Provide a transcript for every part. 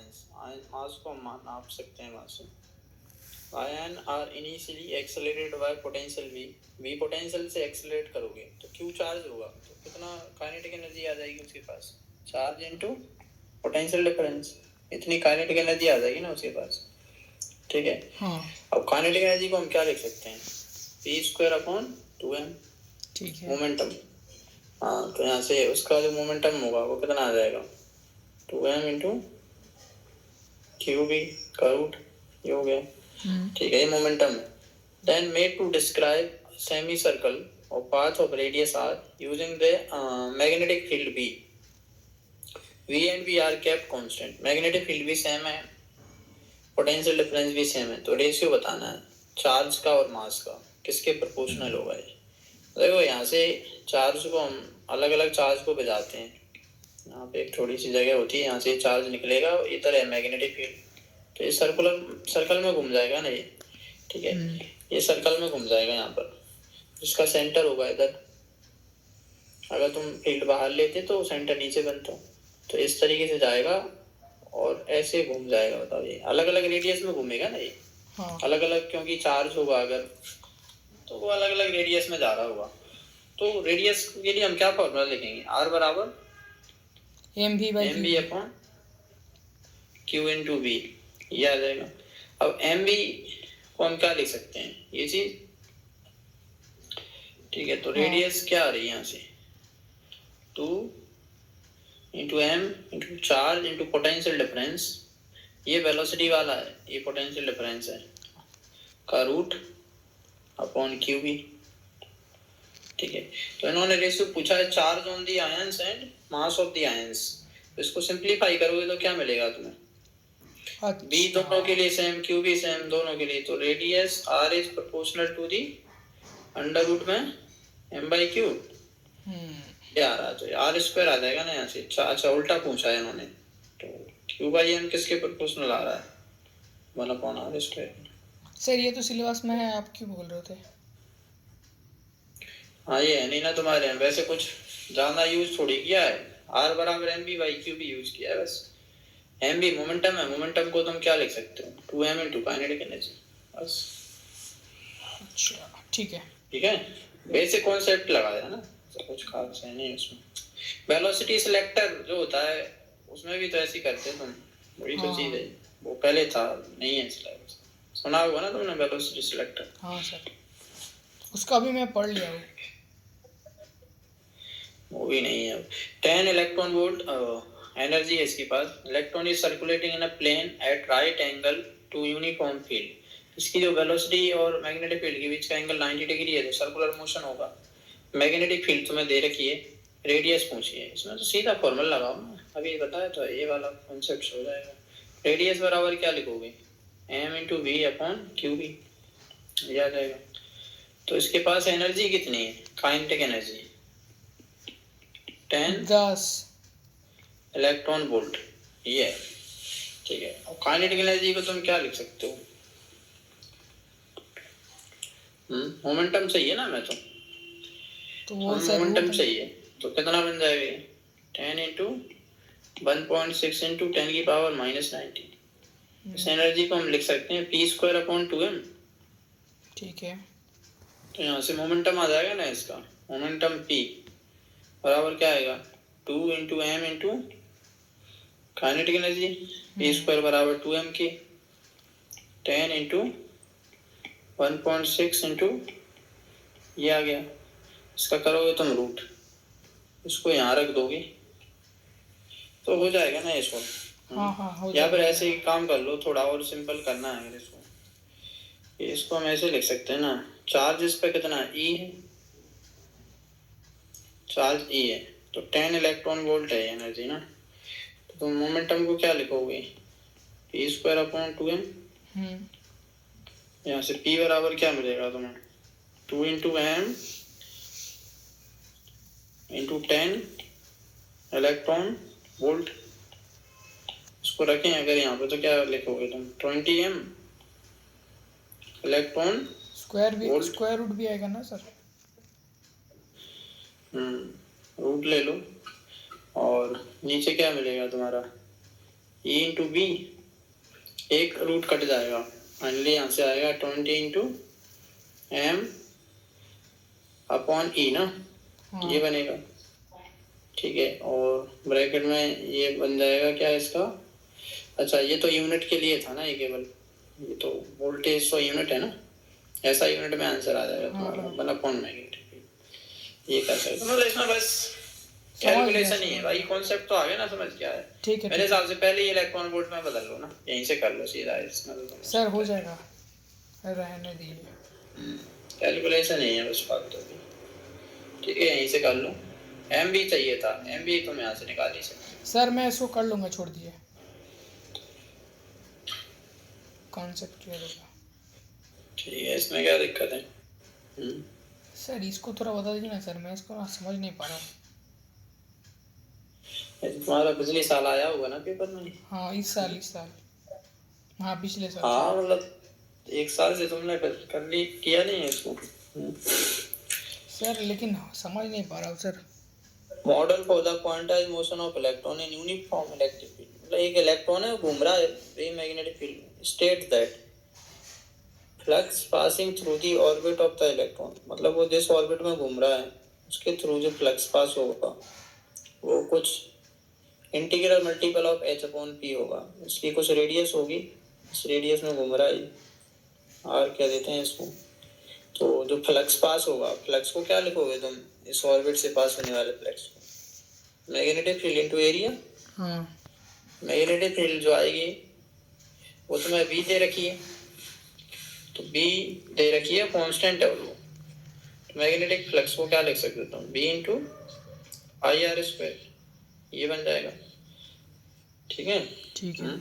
Ions, मास को हम नाप सकते हैं वहाँ से। Ion are initially accelerated by potential V, V potential से एक्सेलरेट करोगे तो क्यू चार्ज होगा, तो कितना काइनेटिक एनर्जी आ जाएगी उसके पास, चार्ज इनटू पोटेंशियल डिफरेंस, इतनी काइनेटिक एनर्जी आ जाएगी ना उसके पास। ठीक है। हाँ। अब काइनेटिक एनर्जी को हम क्या लिख सकते हैं, पी स्क्वायर अपॉन 2m। ठीक है। मोमेंटम, हाँ, तो यहाँ से उसका जो मोमेंटम होगा वो कितना आ जाएगा, 2m इंटू क्यू बी का रूट, ये हो गया। ठीक है, ये मोमेंटम है। Then made to describe semicircle or path of radius r using the magnetic field B. V and V are kept constant. Magnetic field भी सेम है, पोटेंशियल डिफरेंस भी सेम है, तो रेशियो बताना है चार्ज का और मास का, किसके प्रोपोर्शनल होगा ये। देखो यहाँ से चार्ज को हम अलग अलग चार्ज को बजाते हैं, यहाँ पे एक थोड़ी सी जगह होती है, यहाँ से चार्ज निकलेगा, इधर है मैग्नेटिक फील्ड, तो ये सर्कल में घूम जाएगा ना ये। ठीक है, ये सर्कल में घूम जाएगा यहाँ पर, जिसका सेंटर होगा इधर। अगर तुम फील्ड बाहर लेते तो सेंटर नीचे बनता, तो इस तरीके से जाएगा और ऐसे घूम जाएगा। बताओ, ये अलग अलग रेडियस में घूमेगा ना ये। हाँ। अलग अलग, क्योंकि चार्ज होगा अगर, तो वो अलग अलग रेडियस में जा रहा होगा। तो रेडियस के लिए हम क्या फॉर्मूला लिखेंगे, आर बराबर M B upon Q into B, ये आ जाएगा। अब एम बी को हम क्या लिख सकते हैं, ये चीज। ठीक है, तो रेडियस क्या आ रही है यहाँ से, 2 into M into charge into potential difference, ये वेलोसिटी वाला है, ये पोटेंशियल डिफरेंस है, का रूट अपॉन क्यू बी। ठीक है, तो इन्होंने रेशियो पूछा है charge on the ions and mass of the ions, तो इसको सिंपलीफाई करोगे तो क्या मिलेगा तुम्हें, बी दोनों के लिए सेम, क्यू भी सेम दोनों के लिए, तो radius R is proportional to the under root में एम बाई क्यू। क्या आ रहा है, तो आर स्क्वायर आ जाएगा ना यहाँ से। अच्छा, उल्टा पूछा है इन्होंने, तो क्यू बाई एम किसके प्रोपोर्शनल आ रहा है, 1 अपॉन आर स्क्वायर। सर ये तो सिलेबस में है, आप क्यों बोल रहे थे। हाँ, ये है नहीं ना तुम्हारे, वैसे कुछ ज्यादा यूज थोड़ी किया है, आर बराबर एम बी बाई क्यू भी यूज किया है बस। एम बी मोमेंटम है, मोमेंटम को तुम क्या लिख सकते हो, 2m इनटू काइनेटिक एनर्जी, बस। अच्छा, ठीक है। ठीक है, बेसिक कॉन्सेप्ट लगाया ना, कुछ खास है नहीं उसमें। वेलोसिटी सिलेक्टर जो होता है उसमें भी तो ऐसे ही करते हैं तुम, वही तो चीज है, वो पहले था, नहीं है सिलेबस, सुना होगा ना तुमने वेलोसिटी सिलेक्टर। हाँ सर, उसका भी मैं पढ़ लिया हूँ। वो भी नहीं है। 10 इलेक्ट्रॉन वोल्ट एनर्जी है इसके पास, electron is circulating in a plane at right angle to uniform field. इसकी जो वेलोसिटी और मैग्नेटिक फील्ड के बीच का एंगल 90 डिग्री है, तो सर्कुलर मोशन होगा। मैग्नेटिक फील्ड तुम्हें दे रखी है, रेडियस पूछिए, इसमें तो सीधा फॉर्मूला लगाओ ना, अभी बताया तो ये वाला कॉन्सेप्ट हो जाएगा। रेडियस बराबर क्या लिखोगे, M into V upon Q B, ये आ जाएगा। तो इसके पास एनर्जी कितनी है, काइनेटिक एनर्जी 10 इलेक्ट्रॉन वोल्ट, ये। ठीक है, और काइनेटिक एनर्जी को तुम क्या लिख सकते हो, मोमेंटम चाहिए ना, मैं तो वो मोमेंटम चाहिए, तो कितना बन जाएगा, 10 इंटू 1.6 इंटू 10 की पावर -19। इस एनर्जी को हम लिख सकते हैं पी स्क्वायर अपॉन 2m। ठीक है, तो यहाँ से मोमेंटम आ जाएगा ना, इसका मोमेंटम p बराबर क्या आएगा, 2 into M into kinetic energy, P square बराबर 2m की, 10 इंटू 1.6 इंटू ये आ गया, इसका करोगे तुम रूट, इसको यहाँ रख दोगे तो हो जाएगा ना इसको। हाँ, या फिर ऐसे ही काम कर लो, थोड़ा और सिंपल करना है इसको हम ऐसे लिख सकते हैं ना, चार्ज इस पे कितना ई है, चार्ज ई है, तो 10 इलेक्ट्रॉन वोल्ट है एनर्जी ना, तो तुम मोमेंटम को क्या लिखोगे, पी स्क्वायर अपॉन 2m। यहाँ से p बराबर क्या मिलेगा तुम्हें, 2 into M into 10 electron volt, इसको रखें अगर यहाँ पे, तो क्या लिखोगे तुम, 20m इलेक्ट्रॉन स्क्वायर रूट भी आएगा ना सर। रूट ले लो, और नीचे क्या मिलेगा तुम्हारा, ई इंटू बी, एक रूट कट जाएगा, फाइनली यहाँ से आएगा 20 इंटू एम अपॉन ई ना, हाँ ये बनेगा। ठीक है, और ब्रैकेट में ये बन जाएगा क्या इसका, अच्छा ये तो यूनिट के लिए था ना, ये केवल, ये तो वोल्टेज तो यूनिट है ना, ऐसा यूनिट में आंसर आ जाएगा तुम्हारा, हाँ। 1 अपॉन मैग्नेटिक, ये कर सकते हो। मतलब इसमें बस समझ गया, कैलकुलेशन ही है भाई, कॉन्सेप्ट तो आ गया ना समझ, क्या है। ठीक है मेरे ठीक है। हिसाब से पहले ही इलेक्ट्रॉन वोल्ट में बदल लो ना, यहीं से कर लो सीधा इसमें तो सर हो जाएगा, रहने दीजिए। कैलकुलेशन ही है बस बात तो भी। ठीक है, यहीं से कर लो। एम भी चाहिए था, एम भी तुम यहाँ से निकाल ही सकते। सर मैं इसको कर लूँगा, छोड़ दीजिए, कॉन्सेप्ट क्लियर होगा। ठीक है, इसमें क्या दिक्कत है? सर इसको थोड़ा बता दीजिए ना सर, मैं इसको ना समझ नहीं पा रहा हूँ। तुम्हारा पिछले साल आया होगा ना पेपर में। हाँ इस साल, हाँ पिछले साल। हाँ मतलब 1 साल से तुमने कर ली, किया नहीं है इसको। सर लेकिन समझ नहीं पा रहा हूँ sir. Model for the quantized motion of electron in uniform electric field, मतलब एक इलेक्ट्रॉन है घूम रहा है free magnetic field, state that flux passing through the orbit of the electron, मतलब वो जिस ऑर्बिट में घूम रहा है उसके थ्रू जो फ्लक्स पास होगा वो कुछ integral multiple of H upon P होगा, इसकी कुछ रेडियस होगी, इस रेडियस में घूम रहा है, आर क्या देते हैं इसको। तो जो फ्लक्स पास होगा, फ्लक्स को क्या लिखोगे तुम, इस ऑर्बिट से पास होने वाले फ्लक्स को मैग्नेटिक फील्ड इनटू एरिया। हाँ मैग्नेटिक फील्ड जो आएगी वो तुम्हें बी दे रखी है, तो बी दे रखी है, कांस्टेंट है वो, तो मैग्नेटिक फ्लक्स को क्या लिख सकते हो तुम, B into I R square, ये बन जाएगा। ठीक है, ठीक है।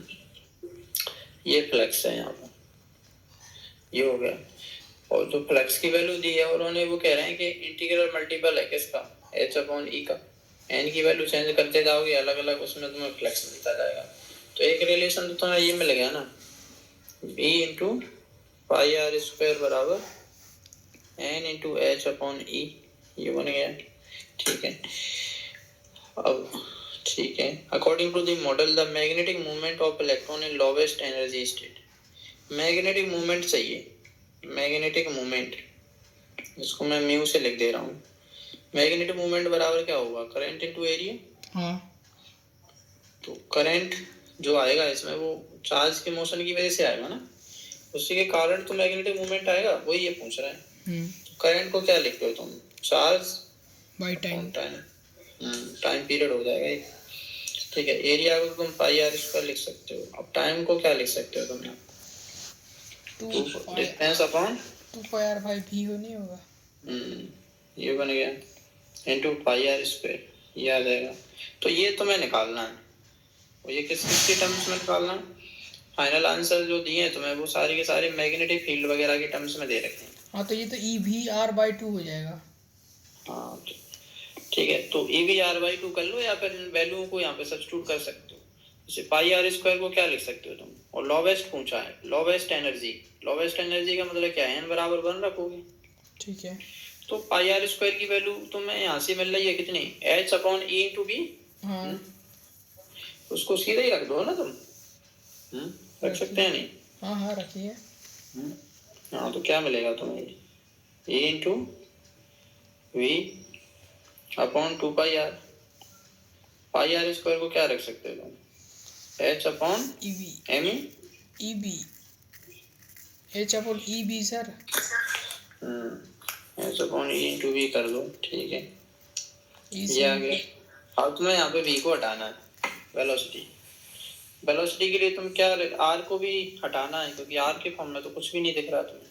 ये फ्लक्स है यहाँ पर, ये हो गया। और जो फ्लक्स की वैल्यू दी है उन्होंने, वो कह रहे हैं कि इंटीग्रल मल्टीपल है किसका, एच अपॉन ई का, एन की वैल्यू चेंज करते जाओगे अलग अलग, उसमें तुम्हें फ्लक्स मिलता जाएगा। तो एक रिलेशन तो तुम्हें ये मिल गया ना, B into pi R square बराबर N into H upon E, ये बन गया। ठीक है, अब ठीक है, according to the model the magnetic movement of electron in lowest energy state, magnetic movement चाहिए, मैग्नेटिक मूवमेंट, इसको मैं म्यू से लिख दे रहा हूँ। मैग्नेटिक मूवमेंट बराबर क्या होगा, करंट इनटू एरिया। हाँ तो करंट जो आएगा इसमें वो चार्ज के मोशन की वजह से आएगा ना, उसी के कारण तो मैग्नेटिक मूवमेंट आएगा, वही ये पूछ रहा है। तो करंट को क्या लिखते हो तुम, charge by time. Time period हो जाएगा ये। ठीक है, एरिया को तुम पाई आर स्क्वायर लिख सकते हो, अब टाइम को क्या लिख सकते हो तुम यहाँ, distance upon 2 pi R by भी हो नहीं होगा। ये बन गया इनटू पाई आर स्क्वायर, ये आ जाएगा। तो ये तुम्हें निकालना है, और ये किस किस के टर्म्स में निकालना है, फाइनल आंसर जो दिए हैं तुम्हें वो सारे के सारे मैग्नेटिक फील्ड वगैरह के टर्म्स में दे रखे हैं। हाँ तो ये तो ई भी आर बाय 2 हो जाएगा। हाँ ठीक है, तो ई भी आर बाई 2 कर लो, या फिर इन वैल्यूओं को यहाँ पे सब्स्टिट्यूट कर सकते हो। जैसे पाई आर स्क्वायर को क्या लिख सकते हो तुम, और लोवेस्ट पूछा है, लोवेस्ट एनर्जी, लोवेस्ट एनर्जी का मतलब क्या है, एन बराबर 1 रखोगे। ठीक है। तो पाई आर स्क्वायर की वैल्यू तुम्हें यहाँ से मिल रही है कितनी, H upon E into B. हाँ उसको सीधे ही रख दो ना तुम, रख सकते हैं नहीं। हाँ हाँ रखिए। हाँ तो क्या मिलेगा तुम्हें, A into V upon 2 pi R, pi R square को क्या रख सकते हो तुम, H upon E B, M E B, H upon E B sir. H upon E into V कर दो। ठीक है, इसी ये आ गया। अब तुम्हें यहाँ पे वी को हटाना है, वेलोसिटी, वेलोसिटी के लिए तुम क्या, आर को भी हटाना है, क्योंकि आर के फॉर्म में तो कुछ भी नहीं दिख रहा तुम्हें।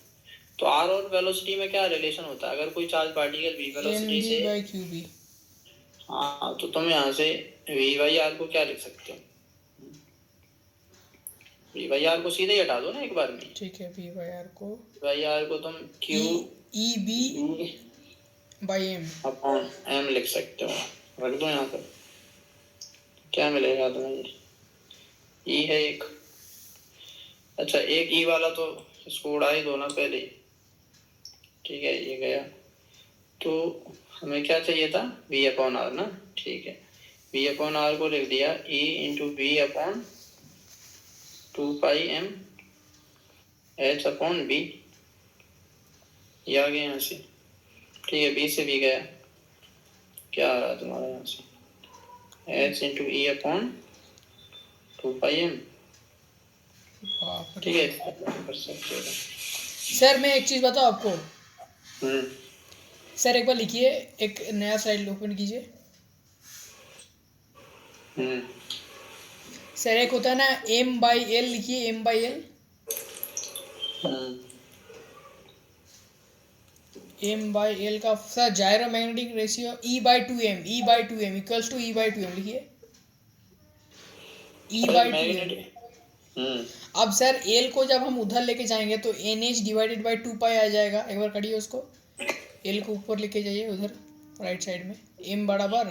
तो आर और वेलोसिटी में क्या रिलेशन होता है, अगर कोई चार्ज पार्टिकल वी वेलोसिटी से, बाय क्यू बी। हाँ तो तुम यहाँ से वी बाई आर को क्या लिख सकते हो, वी बाई आर को सीधे ही हटा दो ना एक बार में। ठीक है, वी बाय आर को, बाई आर को तुम Q E B by M upon M लिख सकते हो, रख दो यहाँ पर, क्या मिलेगा तुम्हें, ई है एक, अच्छा एक ई वाला तो इसको उड़ा ही दो ना पहले। ठीक है, ये गया। तो हमें क्या चाहिए था, वी अपॉन आर ना। ठीक है, वी अपॉन आर को लिख दिया E into V upon pi M H upon B, ये आ गया यहाँ से, ठीक है। बी से बी गया, क्या आ रहा है तुम्हारा यहाँ से, एच इंटू ई अपॉन 2 पाई एम, बाप रे। ठीक है, कर सकते हो। सर मैं एक चीज़ बताऊँ आपको। हम्म सर एक बार लिखिए, एक नया स्लाइड ओपन कीजिए। हम्म सर एक होता है ना एम बाई एल, लिखिए M by L. Hmm M by L का sir gyro magnetic ratio E by two M, E by two M equals to E by two M, लिखिए E by two M. Hmm अब sir L को जब हम उधर लेके जाएंगे तो एन एच डिवाइडेड बाई 2 पाई आ जाएगा। एक बार करिए उसको, एल को ऊपर लेके जाइए उधर राइट साइड में, एम बराबर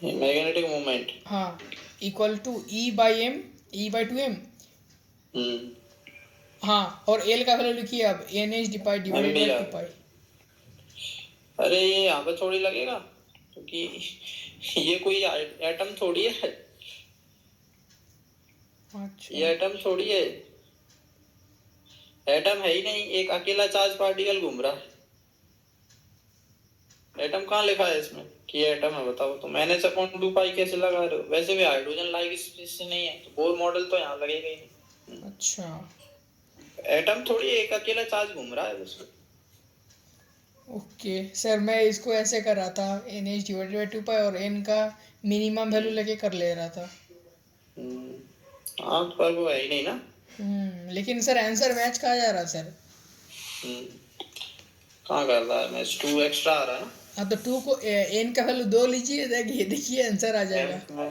मैग्नेटिक मोमेंट, हाँ equal to E by M, E by two M. Hmm हाँ और एल का वैल्यू लिखिए अब, N H divided by 2 pi. अरे ये यहाँ पे थोड़ी लगेगा, क्योंकि ये कोई एटम थोड़ी है, अच्छा ये एटम थोड़ी है, एटम है ही नहीं, एक अकेला चार्ज पार्टिकल घूम रहा है। एटम कहाँ लिखा है इसमें कि ये एटम है, बताओ तो। मैंने से अपॉन 2 पाई कैसे लगा रहे हो, वैसे भी हाइड्रोजन लाइक स्पेस से नहीं है, तो बोर मॉडल तो यहाँ लगेगा ही नहीं। अच्छा एटम थोड़ी है, एक अकेला चार्ज घूम रहा है बस। ओके सर, मैं इसको ऐसे कर रहा था, एन एच डिवाइडेड बाई 2 पाई और एन का मिनिमम वैल्यू लेके कर ले रहा था। हाँ पर वो है ही नहीं ना। लेकिन सर आंसर मैच कहा जा रहा सर। हम्म, कहाँ कर रहा है मैच, 2 एक्स्ट्रा आ रहा है ना। हाँ तो 2 को एन का वैल्यू 2 लीजिए, देखिए देखिए आंसर आ जाएगा।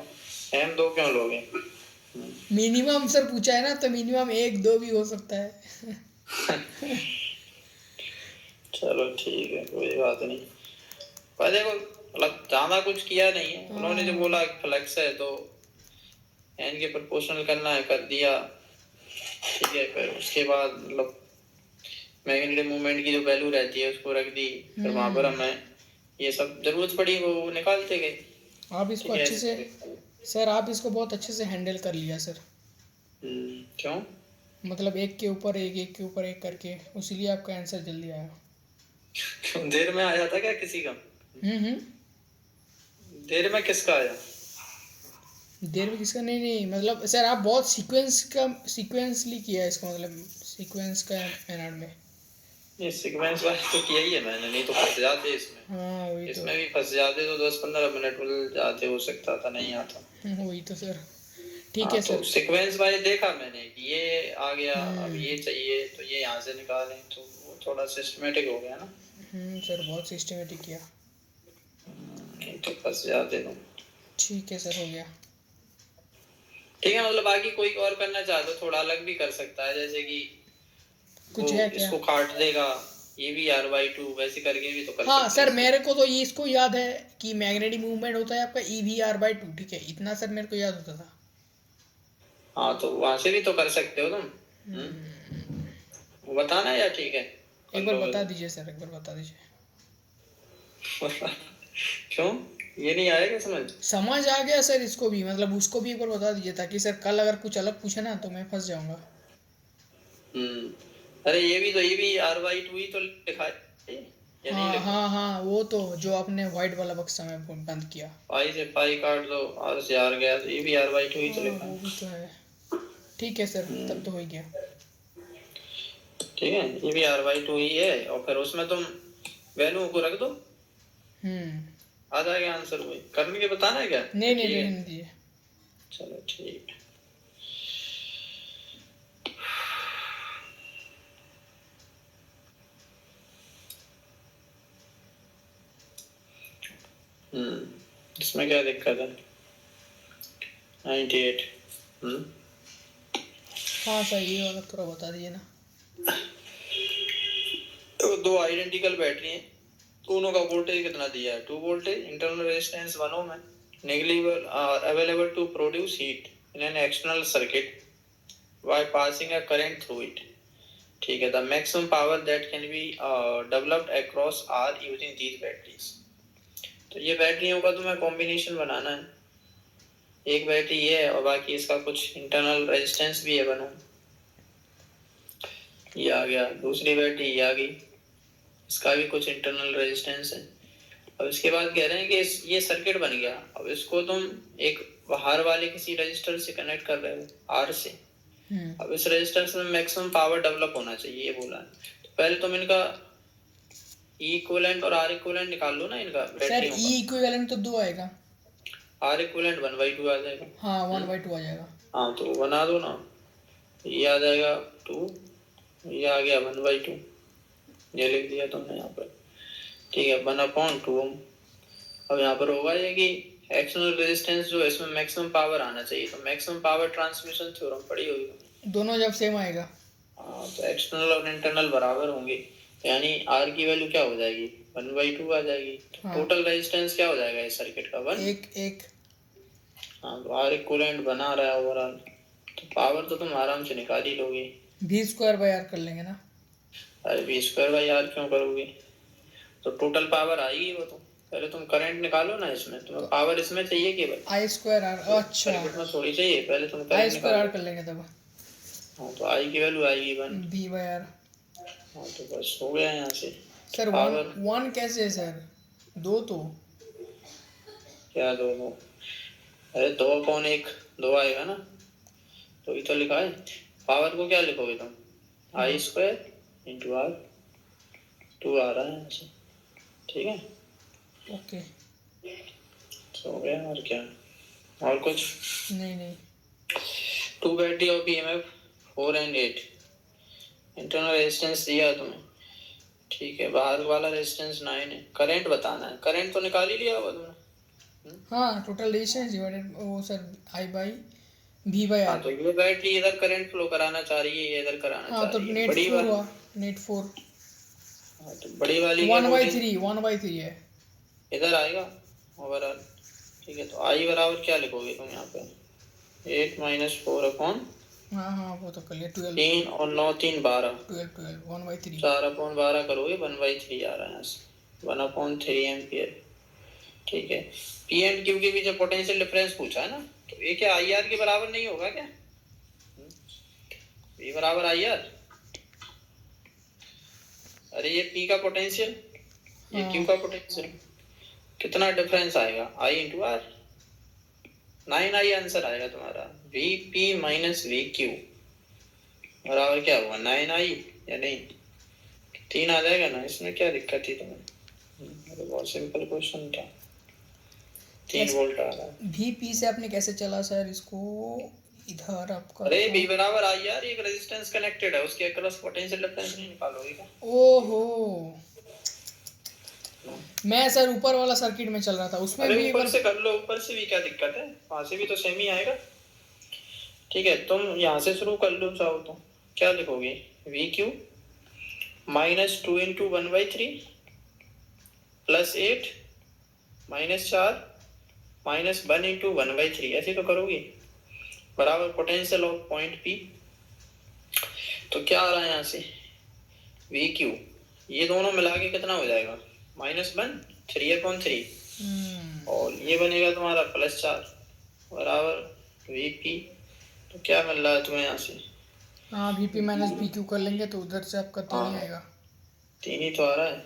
एम 2 क्यों लोगे? मिनिमम सर पूछा है ना, तो मिनिमम 1 2 भी हो सकता है। चलो ठीक है, कोई बात नहीं। पर देखो मतलब ज्यादा कुछ किया नहीं है उन्होंने, जो बोला फ्लक्स है तो एन के प्रोपोर्शनल करना है, कर दिया, ठीक है। फिर उसके बाद मतलब मैग्नेटिक मूवमेंट की जो वैल्यू रहती है उसको रख दी, फिर वहां पर हमें ये सब जरूरत पड़ी वो निकालते गए। आप इसको अच्छे से सर, आप इसको बहुत अच्छे से हैंडल कर लिया सर। क्यों? मतलब एक के ऊपर एक, एक के ऊपर एक करके, इसीलिए आपका आंसर जल्दी आया। क्यों देर में आया था क्या किसी का? हम्म। देर में किसका आया? देर में किसका? नहीं नहीं, मतलब सर आप बहुत सीक्वेंसली किया है इसको, मतलब सीक्वेंस का मैनर में। ये सीक्वेंस वाइज तो किया ही है मैंने, नहीं तो फंस जाते इसमें। हाँ वही तो, इसमें भी फंस जाते तो 10-15 मिनट मिल जाते, हो सकता था, नहीं आता। वही तो सर। ठीक हाँ, है तो सर। सीक्वेंस वाइज देखा मैंने कि ये आ गया, अब ये चाहिए तो ये यहाँ से निकालें, तो वो थोड़ा सिस्टमेटिक हो गया ना। सर बहुत सिस्टमेटिक किया। नहीं तो फंस जाते तुम। ठीक है सर, हो गया। ठीक है, मतलब बाकी कोई और करना चाहे तो थोड़ा अलग भी कर सकता है, जैसे कि कुछ वो है क्या? इसको काट देगा, ये भी r/2 वैसे करके भी तो कर हाँ सकते सर, हैं। मेरे को तो ये इसको याद है कि मैग्नेटिक मूवमेंट होता है आपका EVR/2, ठीक है, इतना सर मेरे को याद होता था। हाँ तो वहां से भी तो कर सकते हो तुम। वो बताना या ठीक है? एक बार बता दीजिए सर, एक बार बता दीजिए। क्यों, ये नहीं आएगा समझ? समझ आ गया सर इसको भी, मतलब उसको भी एक बार बता दीजिए, ताकि सर कल अगर कुछ अलग पूछे ना तो मैं फंस जाऊंगा। अरे ये भी r/2 ही तो लिखा है, या नहीं हाँ लिखा? हाँ हाँ, वो तो जो आपने व्हाइट वाला बक्सा में बंद किया। पाई से पाई काट दो, r से r गया, तो ये भी r/2 ही तो लिखा वो है। भी तो है। ठीक है सर, तब तो हो गया। ठीक है, ये भी r/2 ही है, और फिर उसमें तुम वैल्यू को रख दो, आ जाएगा आंसर। वही करने के बताना है क्या? नहीं नहीं, ठीक है, रहने दीजिए। चलो ठीक है। इसमें क्या दिक्कत है? 98। हाँ सर, ये वाला थोड़ा बता दीजिए ना। तो दो आइडेंटिकल बैटरी हैं, दोनों का वोल्टेज कितना दिया है? 2 वोल्टेज, इंटरनल रेजिस्टेंस 1 ओम है, negligible available to produce heat in an external circuit by passing a current through it. ठीक है, the maximum power that can be developed across R using these batteries. तो ये बैटरियों का तुम्हें combination बनाना है, एक बैटरी ये है और बाकी इसका कुछ इंटरनल रेजिस्टेंस भी है 1 ओम। ये आ गया, दूसरी बैटरी ये आ गई, इसका भी कुछ इंटरनल रेजिस्टेंस है। अब इसके बाद कह रहे हैं कि ये सर्किट बन गया, अब इसको तुम एक बाहर वाले किसी रजिस्टर से कनेक्ट कर रहे हो आर से। अब इस रजिस्टर में मैक्सिमम पावर डेवलप होना चाहिए ये बोला है। तो पहले तुम इनका ई इक्विवेलेंट और आर इक्विवेलेंट निकाल लो ना इनका बैटरियों का। ई इक्विवेलेंट तो 2 आएगा, आर इक्विवेलेंट 1/2 आ जाएगा। हाँ 1/2 आ जाएगा। हाँ तो बना दो ना, ये आ जाएगा 2, ये आ गया 1/2, ये लिख दिया तुमने यहाँ पर, ठीक है 1/2 ओम। अब यहाँ पर होगा ये कि एक्सटर्नल रेजिस्टेंस जो है इसमें मैक्सिमम पावर आना चाहिए, तो मैक्सिमम पावर ट्रांसमिशन थ्योरम पढ़ी होगी दोनों जब सेम आएगा। हाँ तो एक्सटर्नल और इंटरनल बराबर होंगे, यानी आर की वैल्यू क्या हो जाएगी 1/2 आ जाएगी। तो टोटल रेजिस्टेंस क्या हो जाएगा इस सर्किट का 1। हाँ तो आर इक्विवेलेंट बना रहा है ओवरऑल, तो पावर तो तुम आराम से निकाल ही लोगे। v²/r कर लेंगे ना। अरे v²/r क्यों करोगे, तो टोटल पावर आएगी वो। तो पहले तुम करंट निकालो ना, इसमें तुम्हें पावर इसमें चाहिए केवल i²r। अच्छा सर्किट में थोड़ी चाहिए, पहले तुम करंट i²r कर लेंगे तब। हाँ तो आई की वैल्यू आएगी 1 v/r। हाँ तो बस हो गया यहाँ से। सर पावर 1 कैसे है सर, 2 तो क्या 2? अरे 2/1 2 आएगा ना, तो ये तो लिखा है। पावर को क्या लिखोगे तुम, i² × r, 2 आ रहा है यहाँ से, ठीक है ओके। हो गया। और क्या, और कुछ नहीं 2 बैटरी ऑफ EMF 4 और 8, इंटरनल रेजिस्टेंस दिया है तुम्हें, ठीक है बाहर वाला रेजिस्टेंस 9 है। करंट बताना है, करंट तो निकाल ही लिया होगा तुमने। हाँ टोटल रेजिस्टेंस डिवाइडेड वो सर I/v/r। हाँ तो ये बैटरी इधर करंट फ्लो कराना चाह रही है, ये इधर कराना चाह तो रही है। नेट बड़ी 4 वाली हुआ, नेट 4 हाँ तो बड़ी वाली 1/3 है इधर आएगा ओवरऑल, ठीक है। तो आई बराबर क्या लिखोगे तुम यहाँ पे, 8 - 4/, हाँ वो तो कर लिया 12 3 और 9 3 12 1/3 4/12 करोगे 1/3 आ रहा है यहाँ से, 1/3 एम्पियर, ठीक है। पी एंड क्यू के बीच पोटेंशियल डिफरेंस पूछा है ना, तो ये क्या आई आर के बराबर नहीं होगा क्या, V बराबर आई आर। अरे ये P का पोटेंशियल, ये Q का पोटेंशियल, कितना डिफरेंस आएगा I × R, 9I आंसर आएगा तुम्हारा। VP - VQ बराबर क्या हुआ 9I या नहीं, 3 आ जाएगा ना, इसमें क्या दिक्कत थी तुम्हें, अरे बहुत सिंपल क्वेश्चन था। 3 वोल्ट आ रहा है। VP से आपने कैसे चला सर इसको इधर आपका, अरे V बराबर आई यार, एक रेजिस्टेंस कनेक्टेड है उसके अक्रॉस पोटेंशियल डिफरेंस नहीं निकालोगे क्या। ओहो मैं सर ऊपर वाला सर्किट में चल रहा था, उसमें भी ऊपर से कर लो, ऊपर से भी क्या दिक्कत है, वहां से भी तो सेम ही आएगा, ठीक है। तुम यहाँ से शुरू कर लो चाहो तो, क्या लिखोगे VQ -2 × 1/3 +8 -4 -1 × 1/3, ऐसे तो करोगे, बराबर पोटेंशियल ऑफ पॉइंट P। तो क्या आ रहा है यहाँ से VQ, ये दोनों मिला के कितना हो जाएगा -1 3/3 और ये बनेगा तुम्हारा +4 बराबर VP। तो क्या मिल रहा है तुम्हें यहाँ से, हाँ VP - VQ कर लेंगे तो उधर से आपका 3 ही आएगा। 3 ही तो आ रहा है,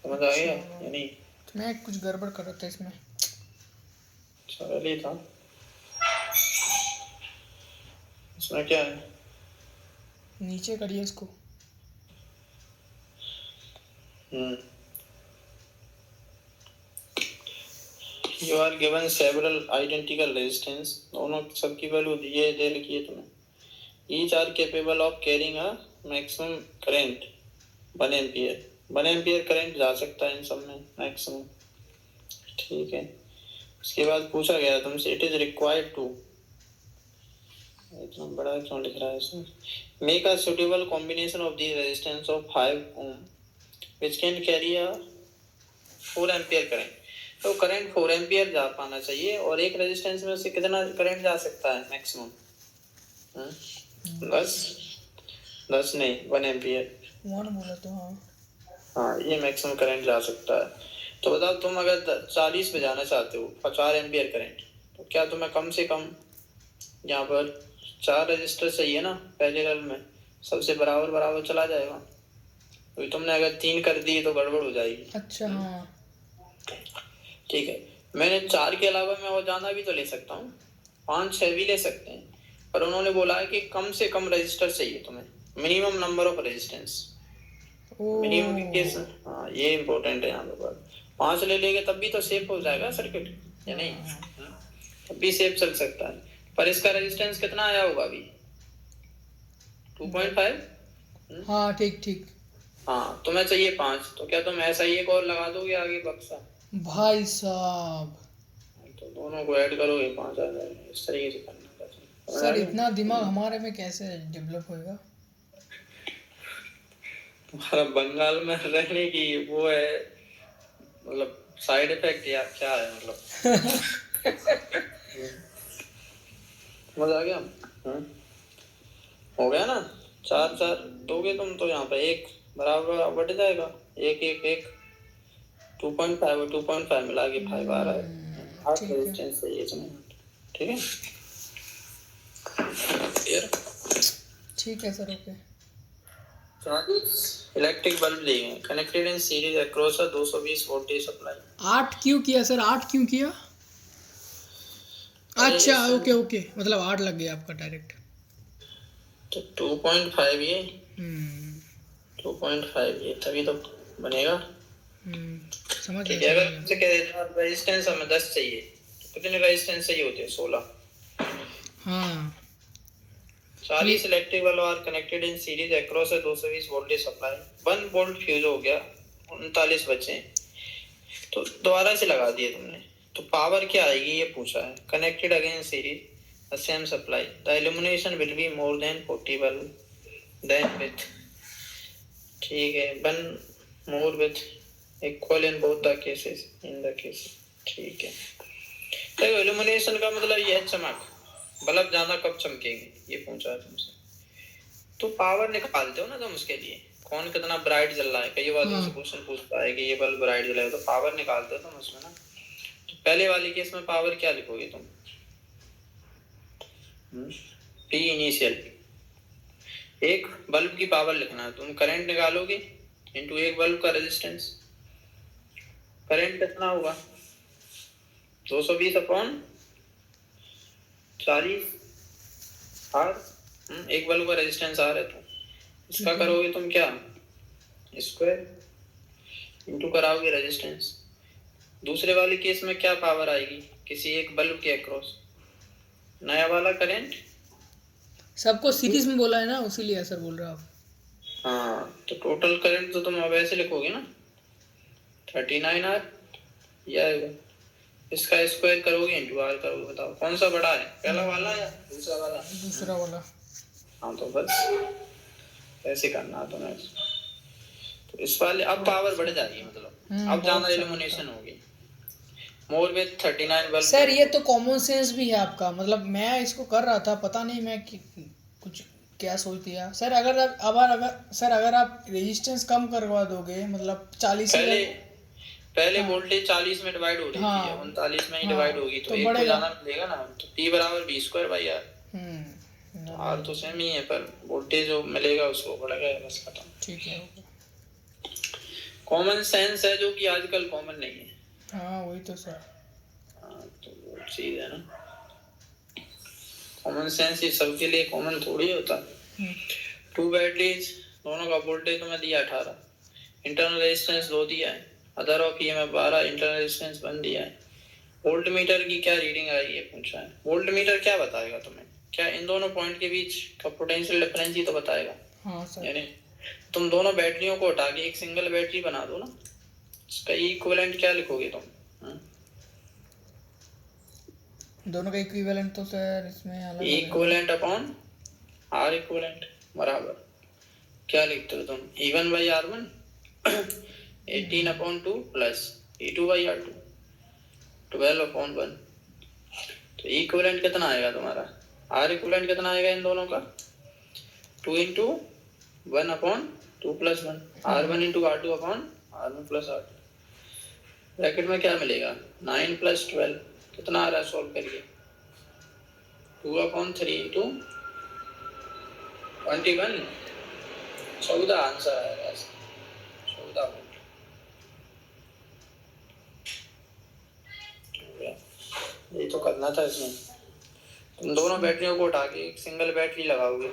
समझ आ गया या नहीं। तो मैं कुछ गड़बड़ कर रहा था इसमें, सरल ही था, इसमें क्या है, नीचे करिए इसको। You are given several identical resistance, दोनों सबकी वैल्यू ये दे रखी है तुम्हें। Each are capable of carrying a maximum current 1 ampere, 1 ampere current जा सकता है इन सब में मैक्सिमम, ठीक है। उसके बाद पूछा गया तुमसे इट इज रिक्वायर्ड टू, इतना बड़ा क्यों लिख रहा है इसमें, make a suitable combination of the resistance of 5 ohm which can carry a 4 ampere current. तो करंट 4 एम्पियर जा पाना चाहिए और एक रेजिस्टेंस में से कितना करंट जा सकता है मैक्सिमम, 10 नहीं 1 एम्पियर 1 बोला तो हाँ ये मैक्सिमम करंट जा सकता है। तो बताओ तुम अगर 40 पे जाना चाहते हो 4 एम्पियर करंट, तो क्या तुम्हें कम से कम यहाँ पर 4 रजिस्टर चाहिए ना पैरेलल में, सबसे बराबर बराबर चला जाएगा। तो तुमने अगर 3 कर दी तो गड़बड़ हो जाएगी। अच्छा हाँ ठीक है, मैंने 4 के अलावा मैं और ज्यादा भी तो ले सकता हूँ, 5-6 भी ले सकते हैं, पर उन्होंने बोला है कि कम से कम रजिस्टर चाहिए तुम्हें, minimum number of resistance. Minimum की केस, हाँ ये इम्पोर्टेंट है यहाँ पर। 5 ले लेंगे तब भी तो सेफ हो जाएगा सर्किट, या नहीं? तब भी सेफ चल सकता है, पर इसका रेजिस्टेंस कितना आया होगा अभी? 2.5। हाँ ठीक ठीक। हाँ, तुम्हें चाहिए 5, तो क्या तुम ऐसा ही एक और लगा दोगे आगे बक्सा? भाई साहब तो दोनों को ऐड करोगे 5 आ जाएगा। इस तरीके से करना पड़ता है। सर, इतना दिमाग हमारे में कैसे डेवलप होएगा? तुम्हारा बंगाल में रहने की वो है, मतलब साइड इफेक्ट या क्या है, मतलब मजा आ गया। हो गया ना, 4-4 दोगे तुम तो यहाँ पे 1 बराबर बढ़ जाएगा, 1-1-1 2.5 और 2.5 मिला के 5 आ रहा है। 8 रेजिस्टेंस चाहिए तुम्हें, ठीक है? ठीक है सर, ओके। इलेक्ट्रिक बल्ब दिए हैं connected in series across a 220 voltage supply. 8 क्यों किया सर? 8 क्यों किया? अच्छा ओके ओके, मतलब 8 लग गया आपका डायरेक्ट। तो 2.5 ये 2.5 ये तभी तो बनेगा। समझ ठीक है, अगर तुमसे कह देता रेजिस्टेंस हमें 10 चाहिए तो कितने रेजिस्टेंस चाहिए होते हैं? 16। हाँ 40 electric bulb are connected in series across a 220 voltage supply, 1 volt fuse हो गया, 39 बचे, तो दोबारा से लगा दिए तुमने, तो पावर क्या आएगी ये पूछा है। Connected again series the same supply, the illumination will be more than 40 bulb than with, ठीक है, 1 more with equal in both the cases in the case, ठीक है। तो इल्यूमिनेशन का मतलब ये है चमक, बल्ब ज्यादा कब चमकेंगे ये पूछा है तुमसे। तो पावर निकालते हो ना तुम उसके लिए, कौन कितना ब्राइट जल रहा है, कई बार तुमसे क्वेश्चन पूछता है कि ये बल्ब ब्राइट जला है, तो पावर निकालते हो तुम उसमें ना। तो पहले वाले केस में पावर क्या लिखोगे तुम? P इनिशियल, एक बल्ब की पावर लिखना है, तुम करंट निकालोगे इनटू एक बल्ब का रेजिस्टेंस, करंट कितना होगा? 220 अपॉन 40 आर, एक बल्ब का रेजिस्टेंस आर है, तो इसका करोगे तुम क्या, स्क्वायर इनटू कराओगे रेजिस्टेंस। दूसरे वाले केस में क्या पावर आएगी किसी एक बल्ब के अक्रॉस? नया वाला करंट, सबको सीरीज में बोला है ना, उसीलिए सर बोल रहे हो आप। हाँ, तो टोटल करंट तो तुम अब ऐसे लिखोगे ना 39 आर, ये आएगा, इसका स्क्वायर करोगे इनटू आर करोगे, बताओ कौन सा बड़ा है, पहला वाला या दूसरा वाला? दूसरा वाला। हाँ, तो बस ऐसे करना तुम्हें। तो इस वाले अब पावर बढ़ जाएगी, मतलब अब ज्यादा इल्यूमिनेशन होगी, मोर विद 39 बल्ब। सर ये तो कॉमन सेंस भी है आपका, मतलब मैं इसको कर रहा था, पता नहीं मैं कुछ क्या सोच दिया सर। अगर सर अगर आप रेजिस्टेंस कम करवा दोगे, मतलब 40 पहले वोल्टेज 40 में डिवाइड हो रही थी, 39 में ही डिवाइड होगी, तो एक को जाना मिलेगा ना, तो P बराबर V स्क्वायर बाई R, तो R तो सेम ही है, पर वोल्टेज जो मिलेगा उसको बढ़ेगा, बस खत्म। ठीक है, कॉमन सेंस है जो कि आजकल कॉमन नहीं है। हाँ वही तो सर। हाँ, तो वो चीज है ना, कॉमन सेंस ये सबके लिए कॉमन थोड़ी होता। 2 बैटरीज, दोनों का वोल्टेज तो मैं दिया 18, इंटरनल रेजिस्टेंस 2 दिया है, other of EMF 12, internal resistance 1 दिया है। वोल्ट मीटर की क्या रीडिंग आई ये पूछा है। वोल्ट मीटर क्या बताएगा तुम्हें? क्या इन दोनों पॉइंट के बीच का पोटेंशियल डिफरेंस ही तो बताएगा। हाँ सर। यानी तुम दोनों बैटरियों को हटा के एक सिंगल बैटरी बना दो ना, इसका इक्विवेलेंट क्या लिखोगे तुम? दोनों का इक्विवेलेंट तो सर इसमें अलग इक्विवेलेंट अपॉन आर इक्विवेलेंट बराबर क्या लिखते हो तुम? E1 by R1 18/2 plus E2 by R2 12/1। तो इक्विवेलेंट कितना आएगा तुम्हारा? R इक्विवेलेंट कितना आएगा इन दोनों का? 2 into 1/2 plus 1, R1 into R2 upon R1 plus R2। Bracket में क्या मिलेगा? 9 plus 12 कितना आ रहा है सॉल्व करिए? 2/3 into 21, 14 आंसर आएगा इसका, 14 वोल्ट। ये तो करना था इसमें। तुम दोनों बैटरियों को उठा के एक सिंगल बैटरी लगाओगे,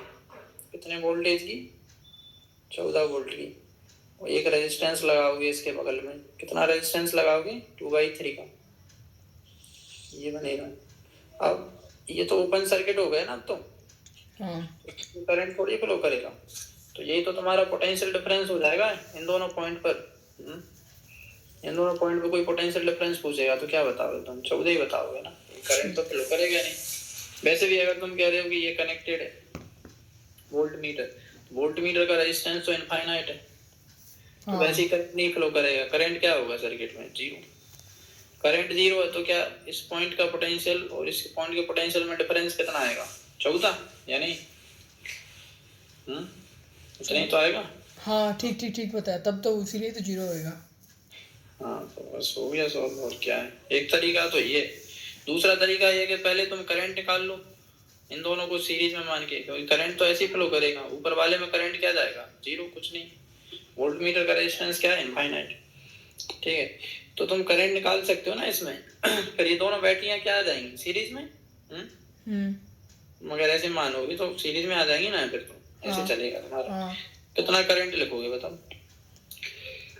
कितने वोल्टेज की, 14 वोल्ट की, और एक रेजिस्टेंस लगाओगे इसके बगल में, कितना रेजिस्टेंस लगाओगे, 2/3 का, ये बनेगा। अब ये तो ओपन सर्किट हो गया ना, अब तो करंट थोड़ी फ्लो करेगा, तो यही तो तुम्हारा पोटेंशियल डिफरेंस हो जाएगा इन दोनों पॉइंट पर। इन दोनों पॉइंट पर कोई पोटेंशियल डिफरेंस पूछेगा तो क्या बताओगे तुम, 14 ही बताओगे ना, करंट तो फ्लो करेगा नहीं। वैसे भी अगर तुम कह रहे हो कि ये कनेक्टेड है वोल्ट मीटर का रेजिस्टेंस तो इनफाइनाइट है, तो वैसे ही करंट नहीं फ्लो करेगा। करंट क्या होगा सर्किट में, जीरो। करंट जीरो है तो क्या इस पॉइंट का पोटेंशियल और इस पॉइंट के पोटेंशियल में डिफरेंस कितना आएगा, 14 या नहीं? इतना ही तो आएगा। हाँ ठीक बताया, तब तो इसीलिए तो जीरो होएगा। हाँ तो बस हो गया सॉल्व, और क्या है। एक तरीका तो ये, दूसरा तरीका ये कि पहले तुम करंट निकाल लो इन दोनों को सीरीज में मान के, क्योंकि करंट तो ऐसे ही फ्लो करेगा, ऊपर वाले में करंट क्या जाएगा, जीरो, कुछ नहीं। वोल्ट मीटर का रेजिस्टेंस क्या है, इनफाइनाइट, ठीक है। तो तुम करंट निकाल सकते हो ना इसमें। फिर ये दोनों बैटरियां क्या आ जाएंगी, सीरीज में। मगर ऐसे मानोगे तो सीरीज में आ जाएंगी ना, फिर तो ऐसे चलेगा तुम्हारा। कितना करंट लिखोगे बताओ?